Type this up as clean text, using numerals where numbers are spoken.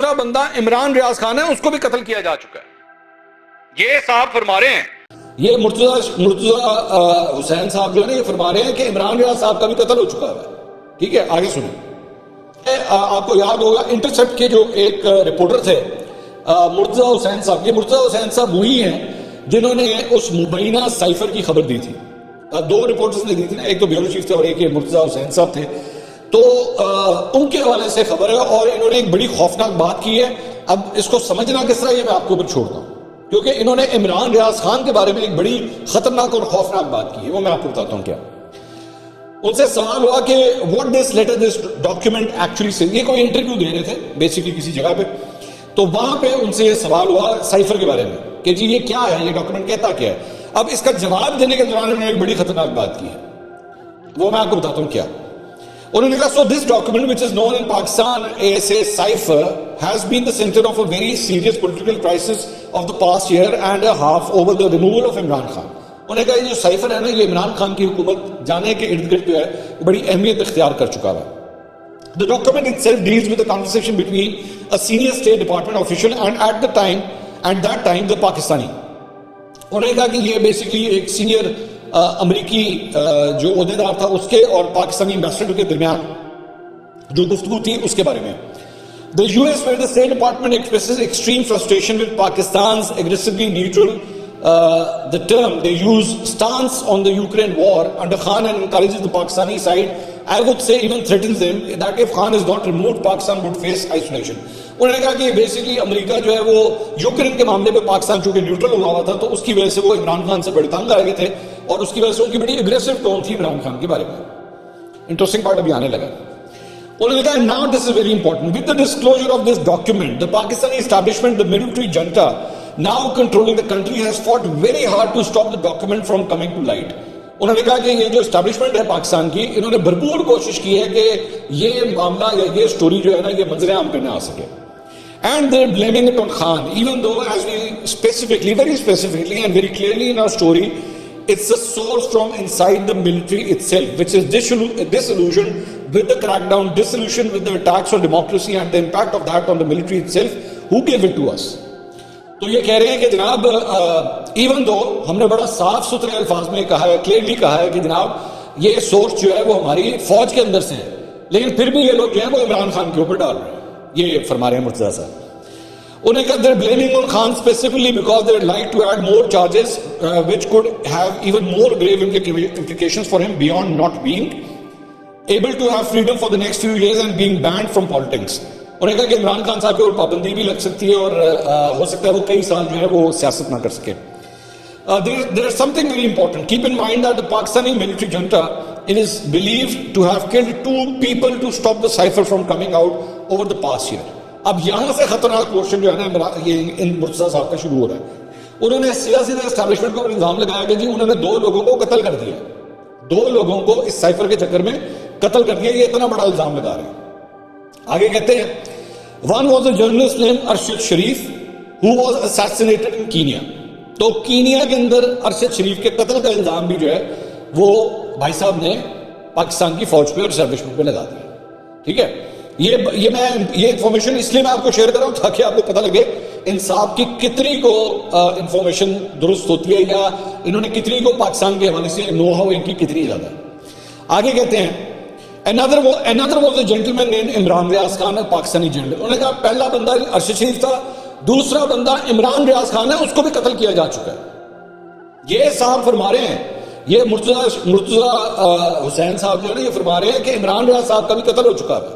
دوسرا بندہ عمران ریاض خان ہے، اس کو بھی قتل کیا جا چکا ہے۔ یہ صاحب فرما رہے ہیں، یہ مرتضی حسین صاحب جو ہے نا، یہ فرما رہے ہیں کہ عمران ریاض صاحب کا بھی قتل ہو چکا ہے۔ ٹھیک ہے، آگے سنیں۔ آپ کو یاد ہوگا انٹرسیپٹ کے جو ایک رپورٹر تھے مرتضی حسین صاحب، یہ مرتضی حسین صاحب وہی ہیں جنہوں نے اس مبینہ سائفر کی خبر دی تھی۔ دو رپورٹرز نے دی تھی نا، ایک تو بیورو چیف تھے اور ایک یہ مرتضی حسین صاحب تھے۔ تو ان کے حوالے سے خبر ہے، اور انہوں نے ایک بڑی خوفناک بات کی ہے۔ اب اس کو سمجھنا کس طرح، یہ میں آپ کے اوپر چھوڑتا ہوں، کیونکہ انہوں نے عمران ریاض خان کے بارے میں ایک بڑی خطرناک اور خوفناک بات کی ہے، وہ میں آپ کو بتاتا ہوں کیا۔ ان سے سوال ہوا کہ what this letter, this document actually says۔ یہ کوئی انٹرویو دے رہے تھے بیسیکلی کسی جگہ پہ، تو وہاں پہ ان سے یہ سوال ہوا سائفر کے بارے میں کہ جی یہ کیا ہے، یہ ڈاکومنٹ کہتا کیا ہے۔ اب اس کا جواب دینے کے دوران انہوں نے ایک بڑی خطرناک بات کی ہے، وہ میں آپ کو بتاتا ہوں کیا۔ انہوں نے کہا so this document which is known in Pakistan as a cipher has been the center of a very serious political crisis of the past year and a half over the removal of Imran Khan۔ انہوں نے کہا یہ جو cipher ہے نا، یہ عمران خان کی حکومت جانے کے ارد گرد جو ہے بڑی اہمیت اختیار کر چکا ہے۔ The document itself deals with the conversation between a senior State Department official and at that time the Pakistani۔ انہوں نے کہا کہ یہ بیسیکلی ایک سینئر امریکی جو عہدیدار تھا اس کے اور پاکستانی ایمبیسڈر کے درمیان جو گفتگو تھی اس کے بارے میں۔ The US where the State Department expresses extreme frustration with Pakistan's aggressively neutral the term they use stance on the Ukraine war under Khan and encourages the Pakistani side, I would say even threatens them that if Khan is not removed Pakistan would face isolation۔ انہوں نے کہا کہ basically امریکہ جو ہے وہ Ukraine کے معاملے پہ پاکستان چونکہ نیوٹرل ہوا ہوا تھا تو اس کی وجہ سے وہ عمران خان سے بڑے تنگ آ گئے تھے، اور اس کی وجہ سے ان کی بڑی اگریسو ٹون تھی عمران خان کے بارے میں۔ انٹرسٹنگ پارٹ ابھی آنے لگا۔ انہوں نے کہا now this is very important with the disclosure of this document the Pakistani establishment, the military junta now controlling the country has fought very hard to stop the document from coming to light۔ انہوں نے کہا کہ یہ جو establishment ہے پاکستان کی، انہوں نے بھرپور کوشش کی ہے کہ یہ معاملہ یا یہ سٹوری جو ہے نا یہ منظر عام پہ نہ آ سکے۔ And they're blaming it on Khan, even though as we specifically, very specifically and very clearly in our story, it's a source from inside the military itself, which is disillusioned with the crackdown, disillusioned with the attacks on democracy and the impact of that on the military itself, who gave it to us۔ تو یہ کہہ رہے ہیں کہ جناب even though ہم نے بڑا صاف ستھرے الفاظ میں کہا ہے، کلیئرلی کہا ہے کہ جناب یہ سورس جو ہے وہ ہماری فوج کے اندر سے ہے، لیکن پھر بھی یہ لوگ جو ہیں وہ عمران خان کے اوپر ڈال رہے ہیں۔ یہ فرما رہے ہیں مرتضیٰ صاحب۔ انہوں نے کہا they're blaming on Khan specifically because they'd like to add more charges which could have even more grave implications for him beyond not being able to have freedom for the next few years and being banned from politics۔ انہوں نے کہا کہ عمران خان صاحب کے اوپر پابندی بھی لگ سکتی ہے اور ہو سکتا ہے وہ کئی سال جو ہے وہ سیاست نہ کر سکے۔ There is something very important. Keep in mind that the Pakistani military junta it is believed to have killed 2 people to stop the cipher from coming out over the past year۔ اب یہاں سے خطرناک portion جو ہے نا یہ ان مرتضیٰ صاحب کا شروع ہو رہا ہے۔ انہوں نے سیاسی اسٹیبلشمنٹ کو الزام لگایا کہ جی انہوں نے 2 لوگوں کو قتل کر دیا، 2 لوگوں کو اس سائفر کے چکر میں قتل کر دیا، یہ اتنا بڑا الزام لگا رہے ہیں۔ آگے کہتے ہیں one was a journalist named Arshad Sharif who was assassinated in Kenya۔ تو کینیا کے اندر ارشد شریف کے قتل کا الزام بھی جو ہے وہ بھائی صاحب نے پاکستان کی فوج پہ اور اسٹیبلشمنٹ پہ لگا دیا۔ ٹھیک ہے، یہ میں یہ انفارمیشن اس لیے میں آپ کو شیئر کر رہا ہوں تاکہ آپ کو پتہ لگے انصاف کی کتنی کو انفارمیشن درست ہوتی ہے، یا انہوں نے کتنی کو پاکستان کے حوالے سے نو ہاؤ ان کی کتنی زیادہ۔ آگے کہتے ہیں another was a gentleman named Imran Riaz Khan, Pakistani general. انہوں نے کہا پہلا بندہ ارشد شریف تھا، دوسرا بندہ عمران ریاض خان ہے، اس کو بھی قتل کیا جا چکا ہے۔ یہ صاحب فرما رہے ہیں، یہ مرتضی حسین صاحب جو ہے نا یہ فرما رہے ہیں کہ عمران ریاض صاحب کا بھی قتل ہو چکا ہے۔